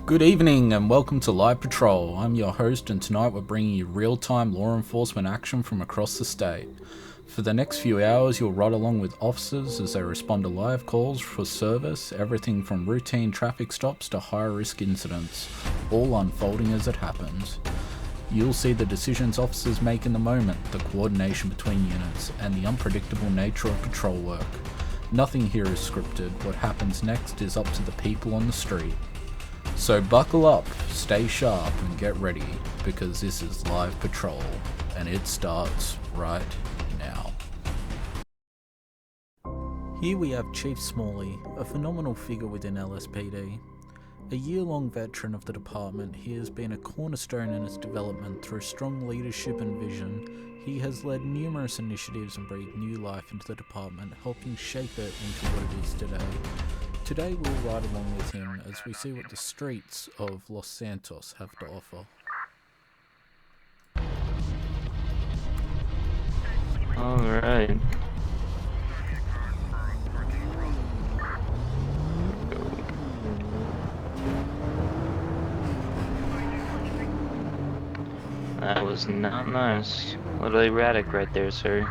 Good evening and welcome to Live Patrol. I'm your host, and tonight we're bringing you real-time law enforcement action from across the state. For the next few hours, you'll ride along with officers as they respond to live calls for service, everything from routine traffic stops to high-risk incidents, all unfolding as it happens. You'll see the decisions officers make in the moment, the coordination between units, and the unpredictable nature of patrol work. Nothing here is scripted. What happens next is up to the people on the street. So buckle up, stay sharp, and get ready, because this is Live Patrol, and it starts right now. Here we have Chief Smalley, a phenomenal figure within LSPD. A year-long veteran of the department, he has been a cornerstone in its development through strong leadership and vision. He has led numerous initiatives and breathed new life into the department, helping shape it into what it is today. Today we'll ride along with him as we see what the streets of Los Santos have to offer. Alright. That was not nice. A little erratic right there, sir.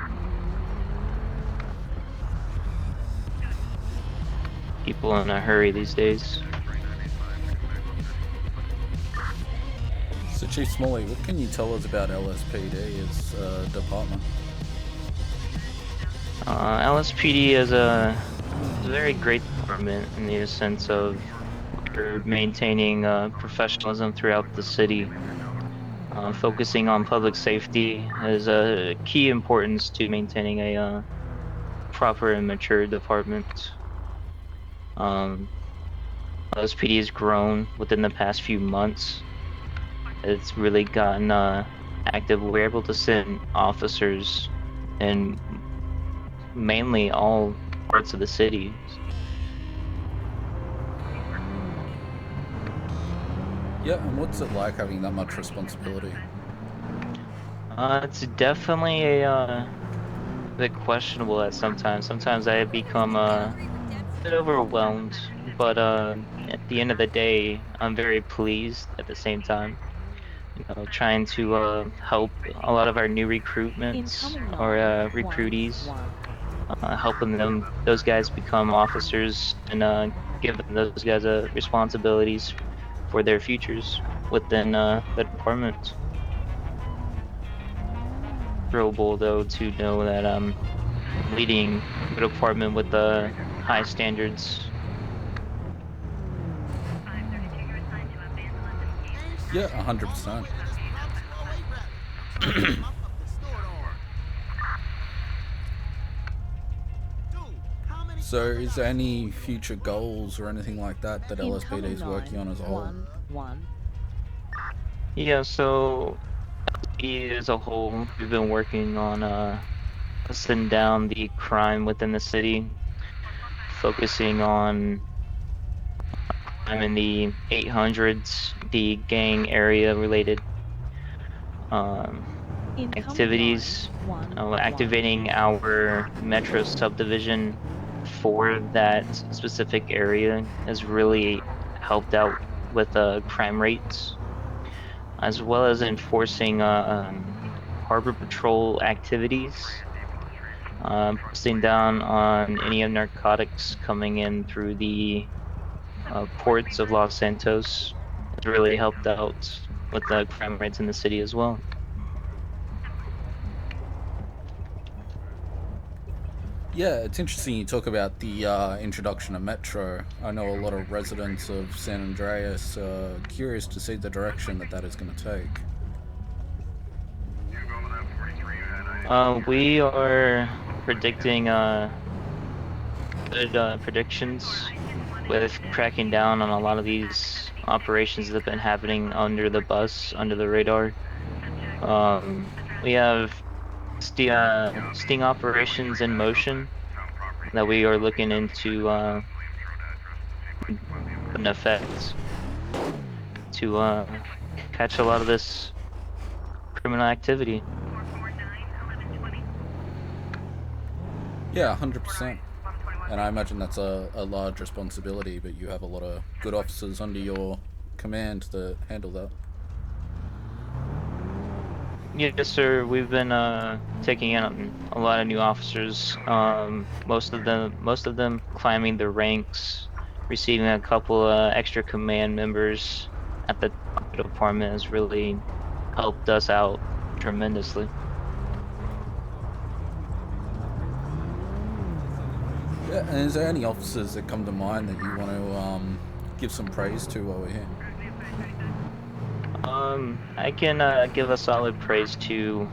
People in a hurry these days. So Chief Smalley, what can you tell us about LSPD as a department? LSPD is a very great department in the sense of we're maintaining professionalism throughout the city. Focusing on public safety is a key importance to maintaining a proper and mature department. LSPD has grown within the past few months. It's really gotten active. We're able to send officers in mainly all parts of the city. Yeah, and what's it like having that much responsibility? It's definitely a bit questionable at sometimes. Sometimes I become a bit overwhelmed, but at the end of the day, I'm very pleased at the same time. Trying to help a lot of our new recruitments or recruitees, helping those guys become officers and giving those guys responsibilities for their futures within the department. Thrillable though to know that I'm leading a department with high standards. Yeah, 100%. So is there any future goals or anything like that that LSPD is working on as a whole? Yeah, so as a whole, we've been working on lessening down the crime within the city, focusing on crime in the 800s, the gang area related activities, activating our metro subdivision for that specific area has really helped out with crime rates, as well as enforcing harbor patrol activities, pressing down on any of narcotics coming in through the ports of Los Santos has really helped out with the crime rates in the city as well. Yeah, it's interesting you talk about the introduction of Metro. I know a lot of residents of San Andreas are curious to see the direction that is going to take. We are predicting good predictions with cracking down on a lot of these operations that have been happening under the bus, under the radar. We have sting operations in motion that we are looking into an effect to catch a lot of this criminal activity. Yeah, 100%. And I imagine that's a large responsibility, but you have a lot of good officers under your command that handle that? Yes, sir. We've been taking in a lot of new officers. Most of them climbing the ranks, receiving a couple extra command members at the top of the department has really helped us out tremendously. Yeah, and is there any officers that come to mind that you want to give some praise to while we're here? I can give a solid praise to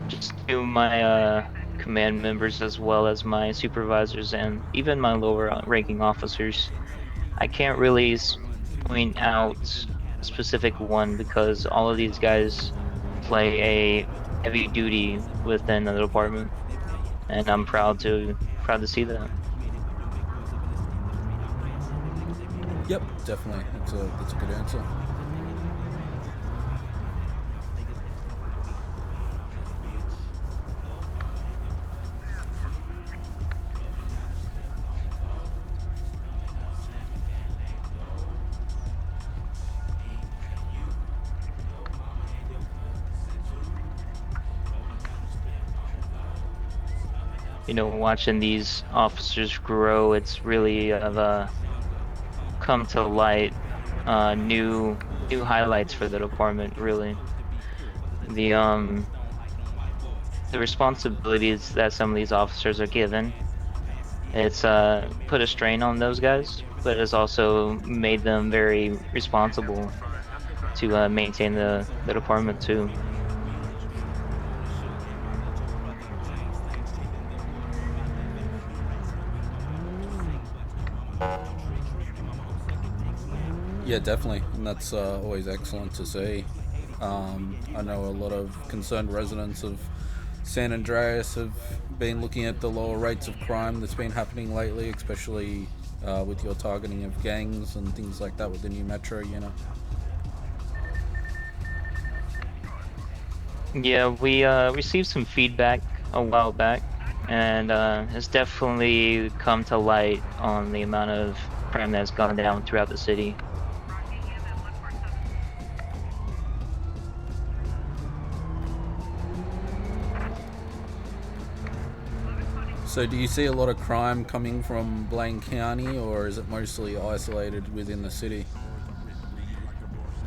just to my command members as well as my supervisors and even my lower ranking officers. I can't really point out a specific one because all of these guys play a heavy duty within the department, and I'm proud to see that. Yep, definitely. That's a good answer. You know, watching these officers grow, it's really come to light new highlights for the department, really. The um the responsibilities that some of these officers are given, it's put a strain on those guys, but it's also made them very responsible to maintain the department too. Yeah, definitely, and that's always excellent to see. I know a lot of concerned residents of San Andreas have been looking at the lower rates of crime that's been happening lately, especially with your targeting of gangs and things like that with the new metro unit. Yeah, we received some feedback a while back, and it's definitely come to light on the amount of crime that's gone down throughout the city. So, do you see a lot of crime coming from Blaine County, or is it mostly isolated within the city?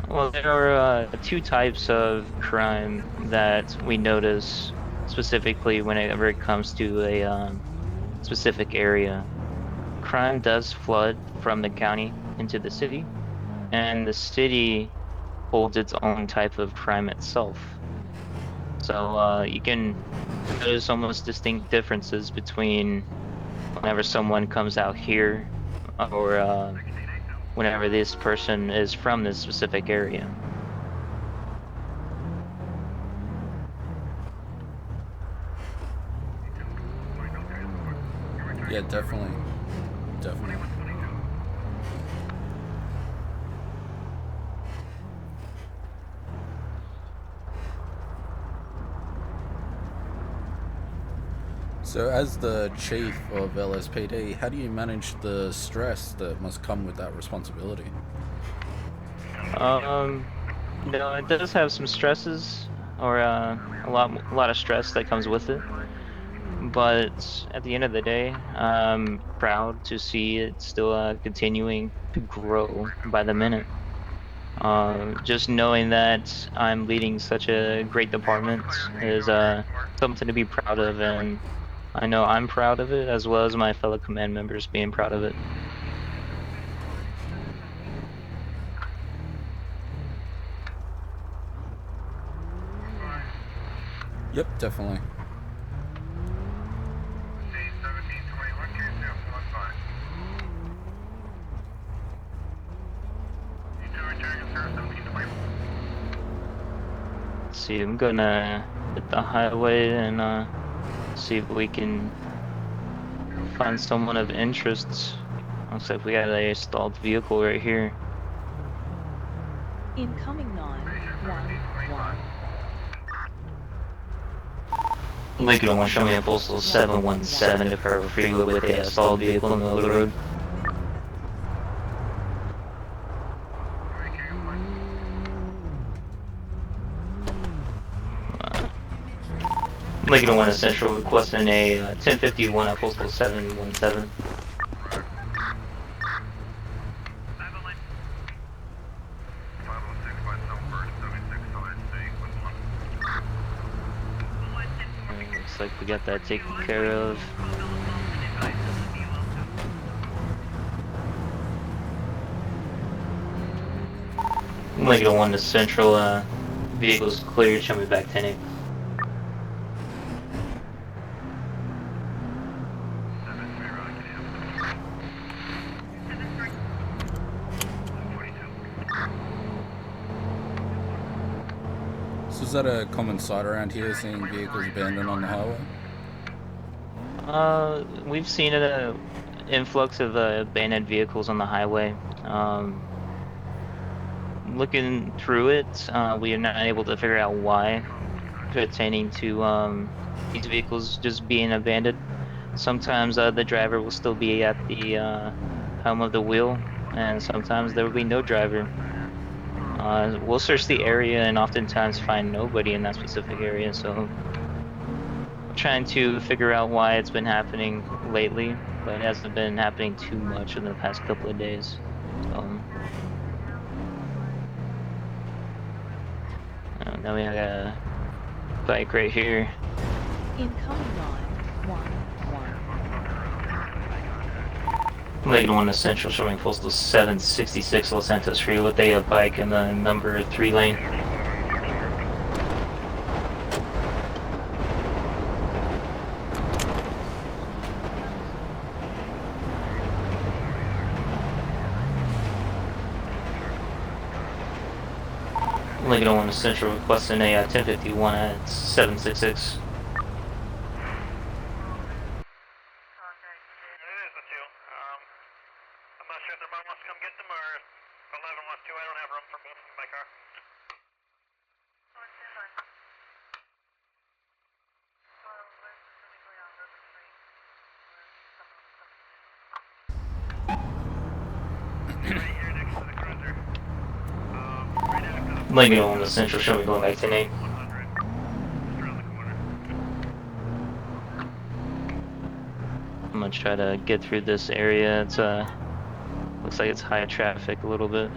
Well, there are two types of crime that we notice specifically whenever it comes to a specific area. Crime does flood from the county into the city, and the city holds its own type of crime itself. So you can notice almost distinct differences between whenever someone comes out here or whenever this person is from this specific area. Yeah, definitely. Definitely. So, as the chief of LSPD, how do you manage the stress that must come with that responsibility? Um, no, it does have some stresses or a lot of stress that comes with it. But at the end of the day, I'm proud to see it still continuing to grow by the minute. Just knowing that I'm leading such a great department is something to be proud of, and I know I'm proud of it as well as my fellow command members being proud of it. Yep, definitely. Let's see, I'm gonna hit the highway and see if we can find someone of interest. Looks like we got a stalled vehicle right here. Incoming 911. Lincoln 1, show me a postal 717 to Pearl Freeway with a stalled vehicle in the middle of the road. Lincoln 1 Central requesting a 1051 at postal 717. Looks like we got that taken care of. Lincoln 1 to Central, vehicles cleared, show me back 10-8. So is that a common sight around here, seeing vehicles abandoned on the highway? We've seen an influx of abandoned vehicles on the highway. Looking through it, we are not able to figure out why, pertaining to these vehicles just being abandoned. Sometimes the driver will still be at the helm of the wheel, and sometimes there will be no driver. We'll search the area and oftentimes find nobody in that specific area, so trying to figure out why it's been happening lately, but it hasn't been happening too much in the past couple of days. So now we got a bike right here. Incoming 911. Lake 1 Essential showing postal 766 Los Santos Freeway with a bike in the number 3 lane. Lake 1 Essential requesting a 1051 at 766. Lincoln on the Central, show me going back to Nate. I'm gonna try to get through this area. It's looks like it's high traffic a little bit.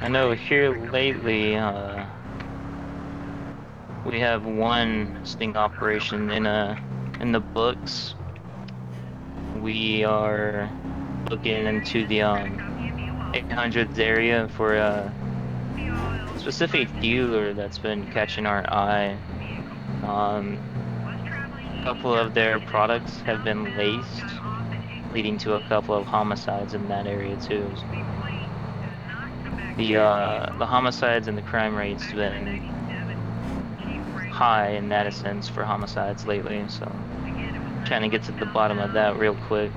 I know here lately, we have one sting operation in the books. We are looking into the 800s area for a specific dealer that's been catching our eye. A couple of their products have been laced, leading to a couple of homicides in that area too. The homicides and the crime rates have been high in that sense for homicides lately, so trying to get to the bottom of that real quick.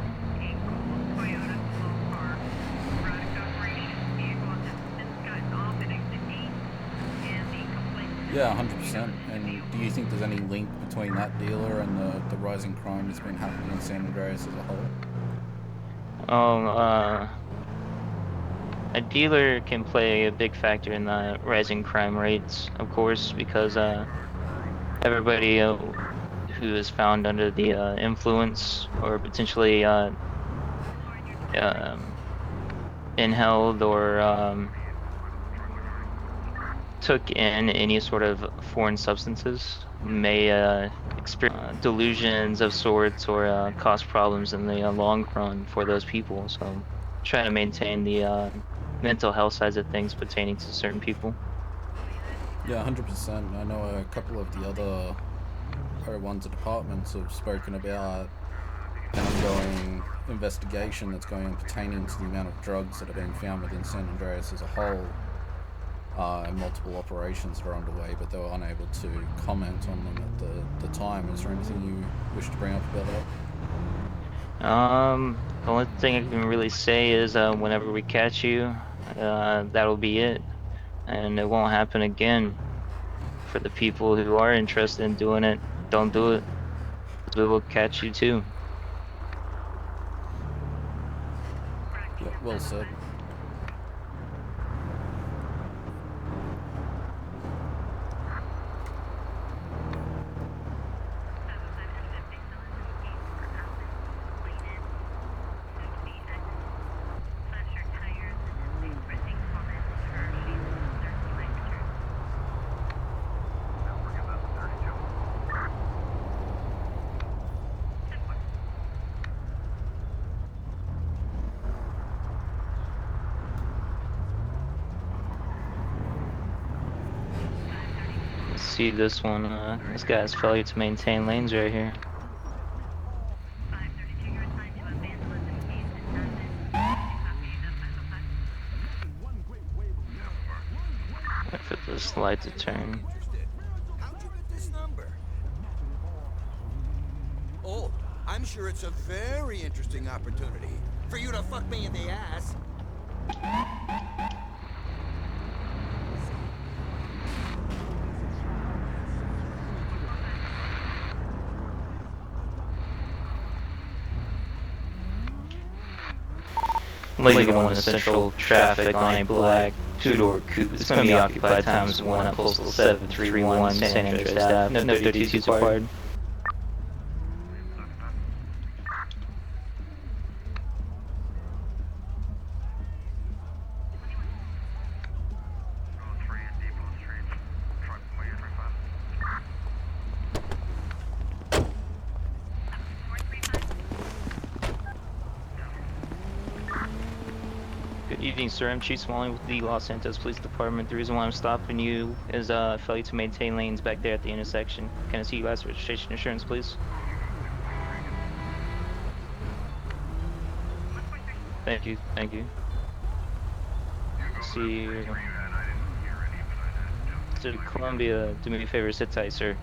Yeah, 100%. And do you think there's any link between that dealer and the rising crime that's been happening in San Andreas as a whole? A dealer can play a big factor in the rising crime rates, of course, because everybody who is found under the influence or potentially inhaled or took in any sort of foreign substances may experience delusions of sorts or cause problems in the long run for those people. So trying to maintain the mental health sides of things pertaining to certain people. Yeah, 100%. I know a couple of the other O1s departments have spoken about an ongoing investigation that's going on pertaining to the amount of drugs that are being found within San Andreas as a whole. and multiple operations are underway, but they were unable to comment on them at the time. Is there anything you wish to bring up about that? The only thing I can really say is whenever we catch you, that'll be it, and it won't happen again. For the people who are interested in doing it, don't do it. 'Cause we will catch you too. Yeah, well said. See this one, this guy's failure to maintain lanes right here. Wait for this light to turn. How'd you get this number? Oh, I'm sure it's a very interesting opportunity for you to fuck me in the ass. Lincoln 1 Central traffic on a black two-door coupe. It's going to be occupied times 1 at Postal 731 San Andreas Ave. No 32s required. Good evening, sir. I'm Chief Smalley with the Los Santos Police Department. The reason why I'm stopping you is failure to maintain lanes back there at the intersection. Can I see your last registration insurance, please? Thank you, thank you. Let's see. Sir Columbia, do me a favor, sit tight, sir.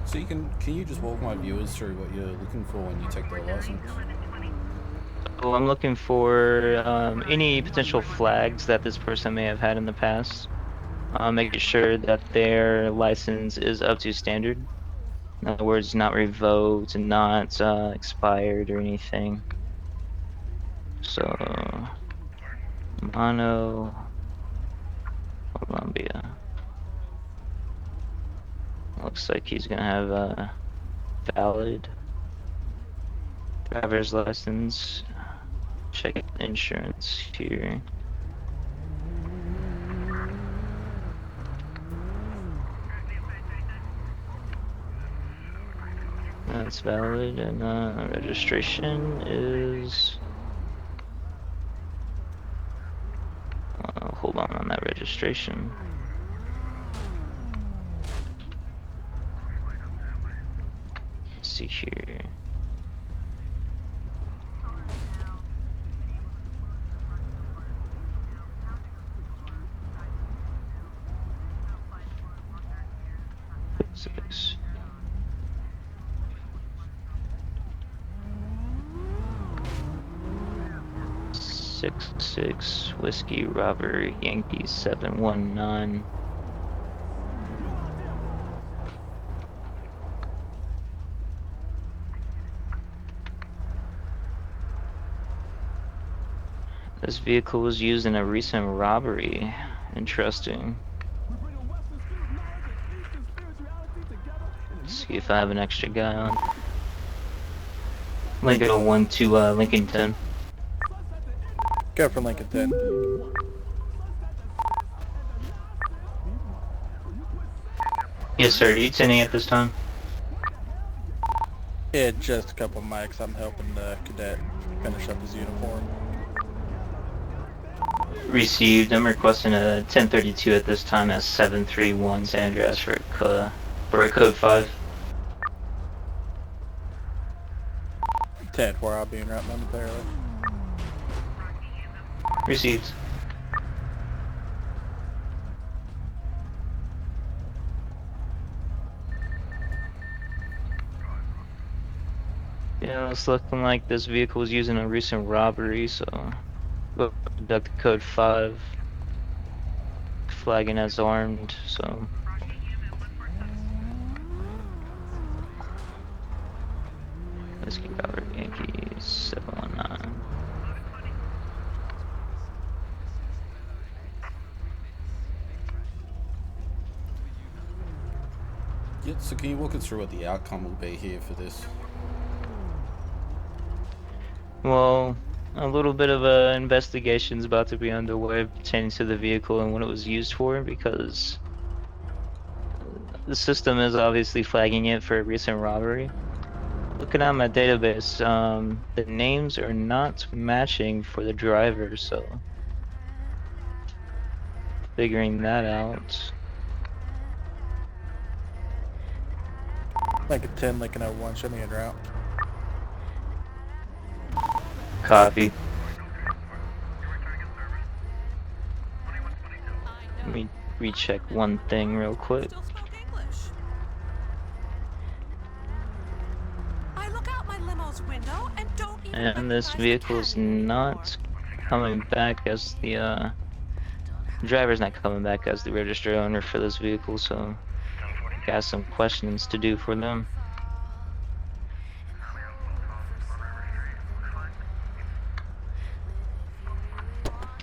So can you just walk my viewers through what you're looking for when you take their license? Well, I'm looking for any potential flags that this person may have had in the past. Making sure that their license is up to standard. In other words, not revoked and not expired or anything. So, Mono, Columbia. Looks like he's gonna have a valid driver's license. Check insurance here. That's valid, and registration is. Hold on that registration. Let's see here. Six. Six Whiskey Robert Yankee 719. This vehicle was used in a recent robbery. Interesting. Let's see if I have an extra guy on. Lincoln 01 to Lincoln 10. Go for Lincoln 10. Yes, sir. Are you 10 at this time? Yeah, just a couple mics. I'm helping the cadet finish up his uniform. Received. I'm requesting a 1032 at this time at 731 San Andreas for a code 5. 10-4, I'll be in route momentarily. Received. Yeah, it's looking like this vehicle was used in a recent robbery, so we'll conduct code 5, flagging as armed, so. Whiskey Robert Yankees 719. Yeah, so can you walk us through what the outcome will be here for this? Well, a little bit of a investigation is about to be underway pertaining to the vehicle and what it was used for, because the system is obviously flagging it for a recent robbery. Looking at my database, the names are not matching for the driver, so figuring that out. Lincoln 10, Lincoln 01, show me en route. Copy. Let me recheck one thing real quick. Still spoke English. I look out my limo's window and don't even And this recognize the vehicle's cat anymore. not coming back as the driver's not coming back as the registered owner for this vehicle, so got some questions to do for them.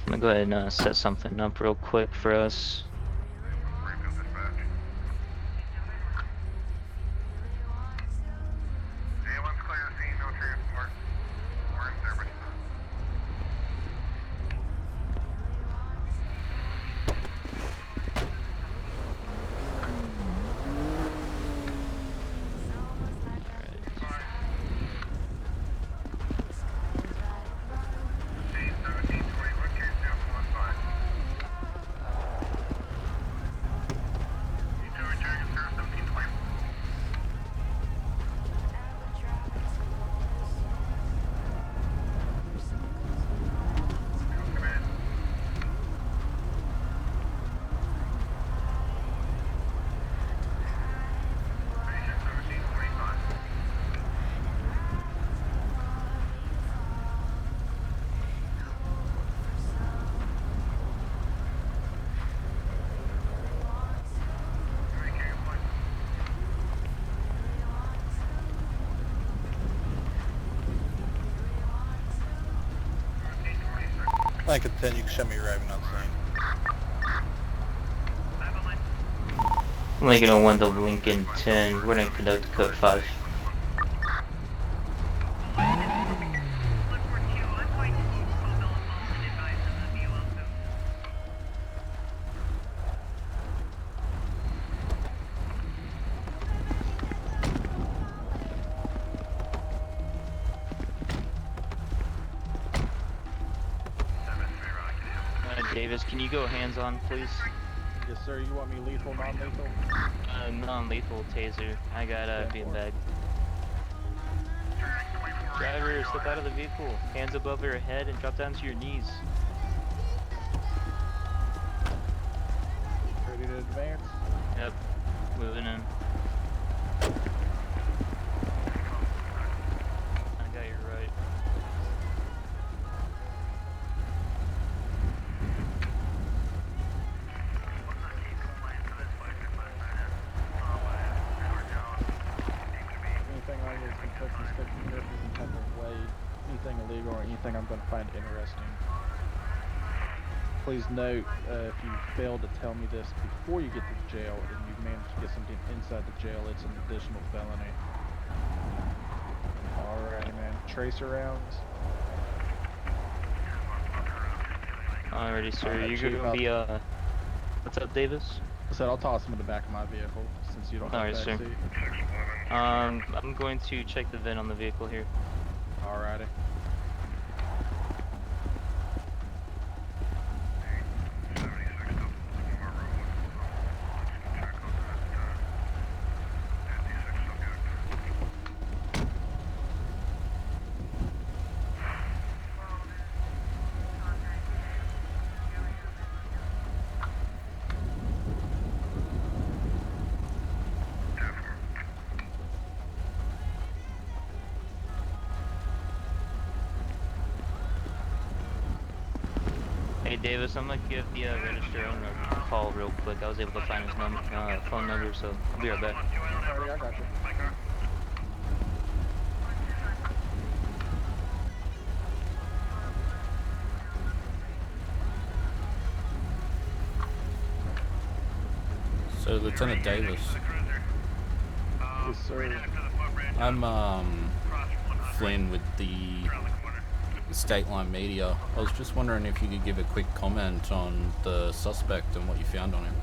I'm gonna go ahead and set something up real quick for us. Lincoln 10, you can show me arriving on scene. Lincoln 01 to Lincoln 10, we're gonna conduct code 5. Davis, can you go hands-on, please? Yes, sir. You want me lethal, non-lethal? Non-lethal taser. I got a beanbag. Driver, step out of the vehicle. Hands above your head and drop down to your knees. Ready to advance? Yep, moving in. I got your right. Anything on this Kentucky State University in type of way, anything illegal or anything I'm going to find interesting. Please note, if you fail to tell me this before you get to the jail and you manage to get something inside the jail, it's an additional felony. Alrighty, man. Tracer rounds. Alrighty, sir. You're gonna be, what's up, Davis? I said I'll toss him in the back of my vehicle since you don't have Alright, sir. backseat. I'm going to check the VIN on the vehicle here. Alrighty. Hey Davis, I'm gonna give the register owner a call real quick. I was able to find his phone number, so I'll be right back. Alrighty, I got you. So, Lieutenant Davis, Yes, sir. I'm Flynn with the State Line Media. I was just wondering if you could give a quick comment on the suspect and what you found on him.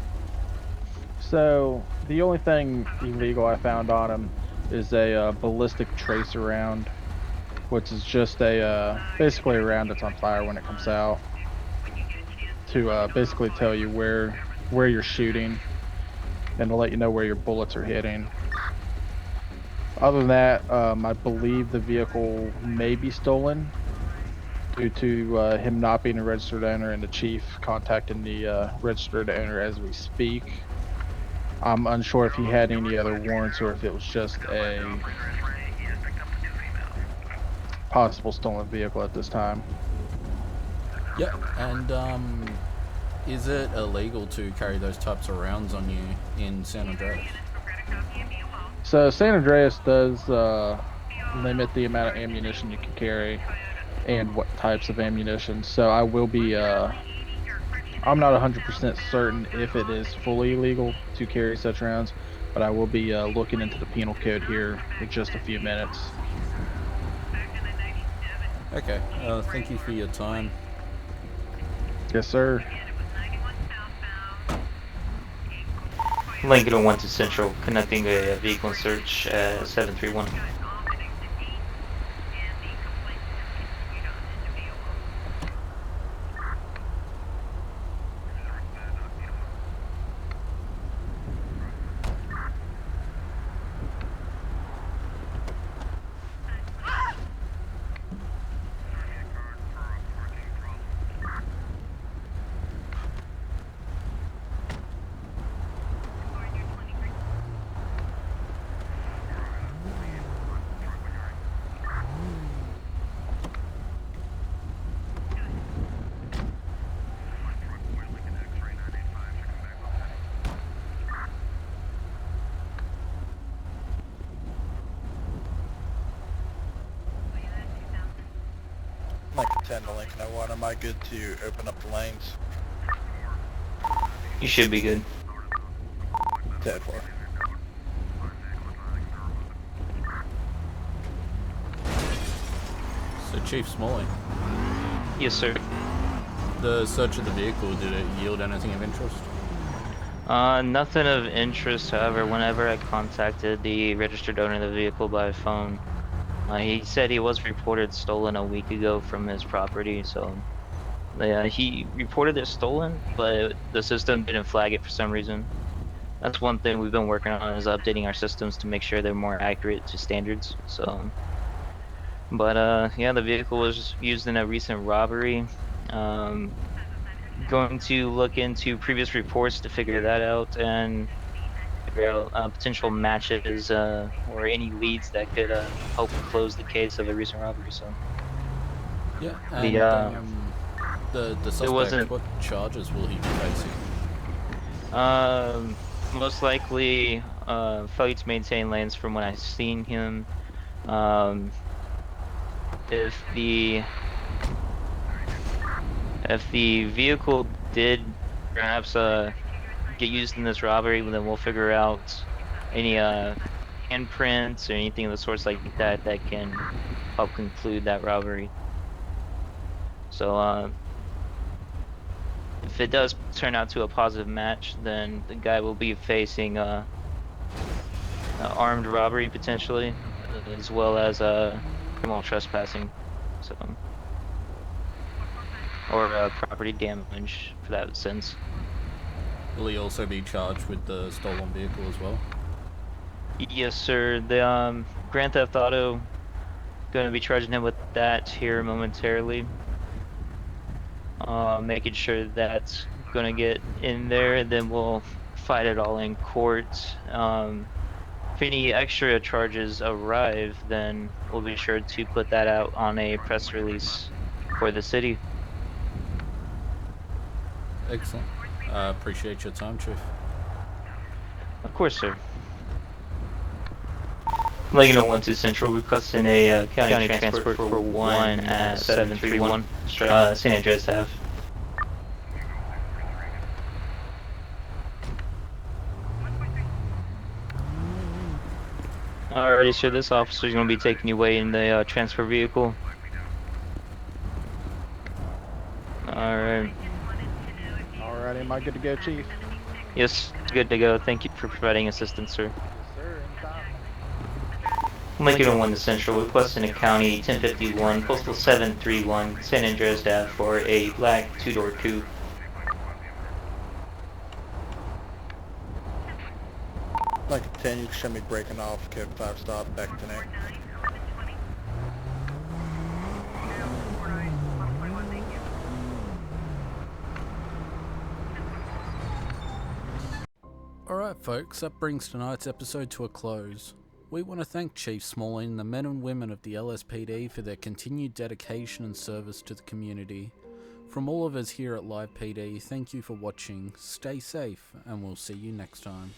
So the only thing illegal I found on him is a ballistic tracer round, which is just a basically a round that's on fire when it comes out to basically tell you where you're shooting and to let you know where your bullets are hitting. Other than that, I believe the vehicle may be stolen due to him not being a registered owner and the chief contacting the registered owner as we speak. I'm unsure if he had any other warrants or if it was just a possible stolen vehicle at this time. Yeah, and is it illegal to carry those types of rounds on you in San Andreas? So San Andreas does limit the amount of ammunition you can carry and what types of ammunition. So I will be I'm not 100% certain if it is fully illegal to carry such rounds, but I will be looking into the penal code here in just a few minutes. Okay, thank you for your time. Yes, sir. Lincoln 1 to Central, connecting a vehicle and search 731. Lincoln 10 to Lincoln 01, am I good to open up the lanes? You should be good. 10-4. So, Chief Smalling, Yes, sir. the search of the vehicle, did it yield anything of interest? Nothing of interest, however, whenever I contacted the registered owner of the vehicle by phone, he said he was reported stolen a week ago from his property, so he reported it stolen, but the system didn't flag it for some reason. That's one thing we've been working on, is updating our systems to make sure they're more accurate to standards. So, but yeah, the vehicle was used in a recent robbery. Going to look into previous reports to figure that out and figure out potential matches or any leads that could help close the case of a recent robbery. So Yeah, the and the it suspect, wasn't what charges will he be facing? most likely failure to maintain lanes from when I've seen him. Um, if the vehicle did perhaps get used in this robbery, then we'll figure out any handprints or anything of the sorts like that that can help conclude that robbery. So if it does turn out to a positive match, then the guy will be facing armed robbery potentially, as well as criminal trespassing, so or property damage for that sense. Will he also be charged with the stolen vehicle as well? Yes, sir. The Grand Theft Auto going to be charging him with that here momentarily. Making sure that's going to get in there, then we'll fight it all in court. If any extra charges arrive, then we'll be sure to put that out on a press release for the city. Excellent. Appreciate your time, Chief. Of course, sir. Lincoln 1-2 Central requesting a county transport for 1 at 731 San Andreas Ave. Alrighty, sir. This officer's going to be taking you away in the transfer vehicle. Alright. Alrighty, am I good to go, Chief? Yes, good to go. Thank you for providing assistance, sir. Yes, sir. Anytime. Lincoln 1 to Central, requesting a county 1051, postal 731, San Andreas Ave for a black two-door coupe. Like 10, you can show me breaking off, code 5 stop, back to Nick. Alright folks, that brings tonight's episode to a close. We want to thank Chief Smalley and the men and women of the LSPD for their continued dedication and service to the community. From all of us here at Live PD, thank you for watching, stay safe, and we'll see you next time.